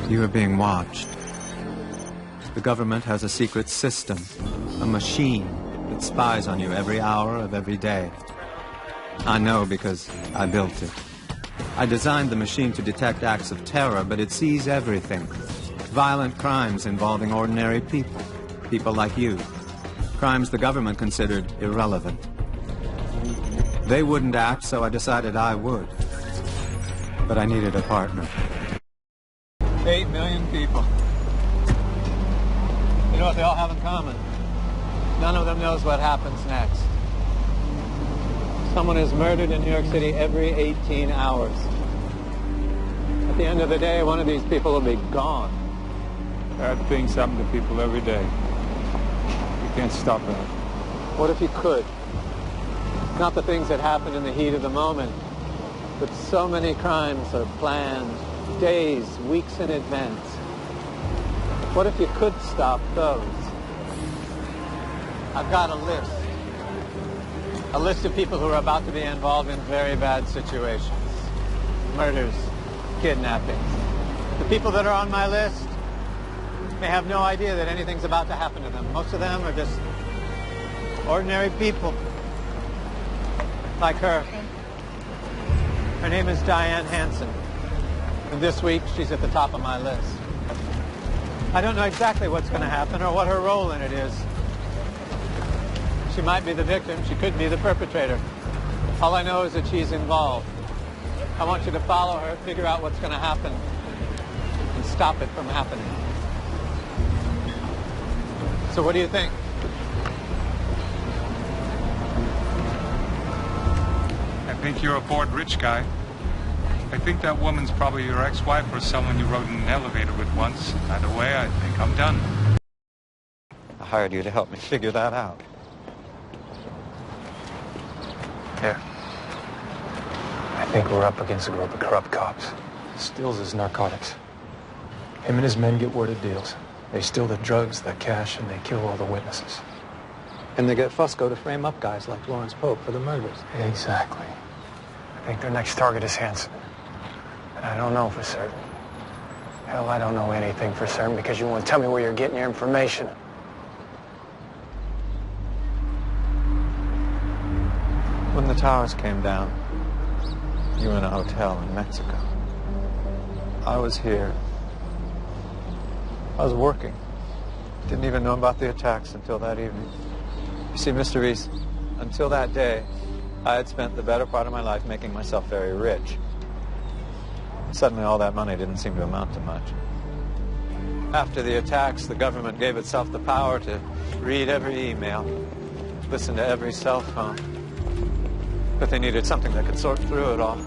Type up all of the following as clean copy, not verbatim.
You are being watched. The government has a secret system, a machine that spies on you every hour of every day. I know because I built it. I designed the machine to detect acts of terror, but it sees everything. Violent crimes involving ordinary people, people like you. Crimes the government considered irrelevant. They wouldn't act, so I decided I would. But I needed a partner. 8 million people. You know what they all have in common? None of them knows what happens next. Someone is murdered in New York City every 18 hours. At the end of the day, one of these people will be gone. Bad things happen to people every day. You can't stop that. What if you could? Not the things that happen in the heat of the moment, but so many crimes are planned days, weeks in advance. What if you could stop those? I've got a list. A list of people who are about to be involved in very bad situations. Murders, kidnappings. The people that are on my list may have no idea that anything's about to happen to them. Most of them are just ordinary people. Like her. Her name is Diane Hansen. And this week, she's at the top of my list. I don't know exactly what's going to happen or what her role in it is. She might be the victim. She could be the perpetrator. All I know is that she's involved. I want you to follow her, figure out what's going to happen, and stop it from happening. So what do you think? I think you're a bored rich guy. I think that woman's probably your ex-wife or someone you rode in an elevator with once. Either way, I think I'm done. I hired you to help me figure that out. Here. I think we're up against a group of corrupt cops. Steals his narcotics. Him and his men get word of deals. They steal the drugs, the cash, and they kill all the witnesses. And they get Fusco to frame up guys like Lawrence Pope for the murders. Exactly. I think their next target is Hansen. And I don't know for certain. Hell, I don't know anything for certain because you won't tell me where you're getting your information. When the towers came down, you were in a hotel in Mexico. I was here. I was working. Didn't even know about the attacks until that evening. You see, Mr. Reese, until that day, I had spent the better part of my life making myself very rich. Suddenly, all that money didn't seem to amount to much. After the attacks, the government gave itself the power to read every email, listen to every cell phone. But they needed something that could sort through it all.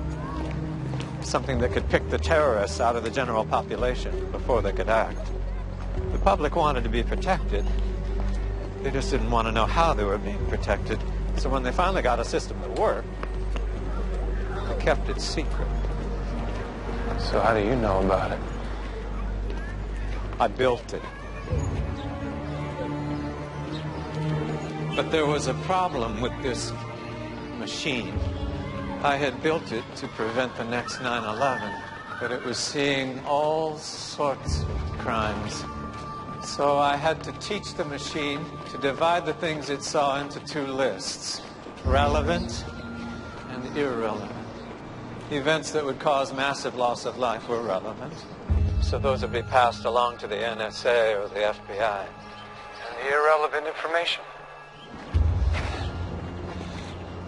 Something that could pick the terrorists out of the general population before they could act. The public wanted to be protected. They just didn't want to know how they were being protected. So when they finally got a system that worked, they kept it secret. So how do you know about it? I built it. But there was a problem with this machine. I had built it to prevent the next 9/11, but it was seeing all sorts of crimes. So I had to teach the machine to divide the things it saw into two lists, relevant and irrelevant. Events that would cause massive loss of life were relevant, so those would be passed along to the NSA or the FBI. And the irrelevant information?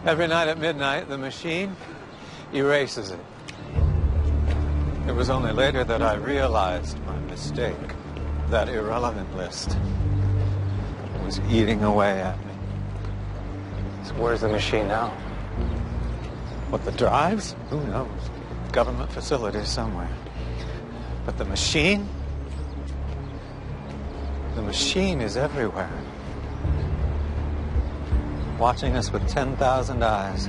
Every night at midnight, the machine erases it. It was only later that I realized my mistake. That irrelevant list was eating away at me. So where's the machine now? What, the drives? Who knows? Government facilities somewhere. But the machine is everywhere. Watching us with 10,000 eyes.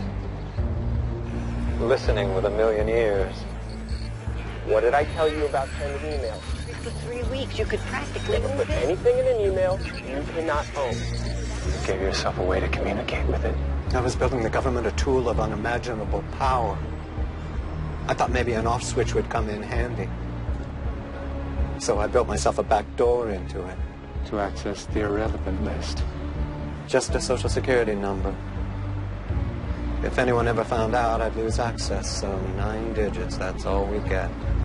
Listening with 1,000,000 ears. What did I tell you about sending emails? For 3 weeks, you could practically Never move put it. anything in an email you cannot own. You gave yourself a way to communicate with it. I was building the government a tool of unimaginable power. I thought maybe an off switch would come in handy. So I built myself a back door into it. To access the irrelevant list. Just a social security number. If anyone ever found out, I'd lose access, so 9 digits, that's all we get.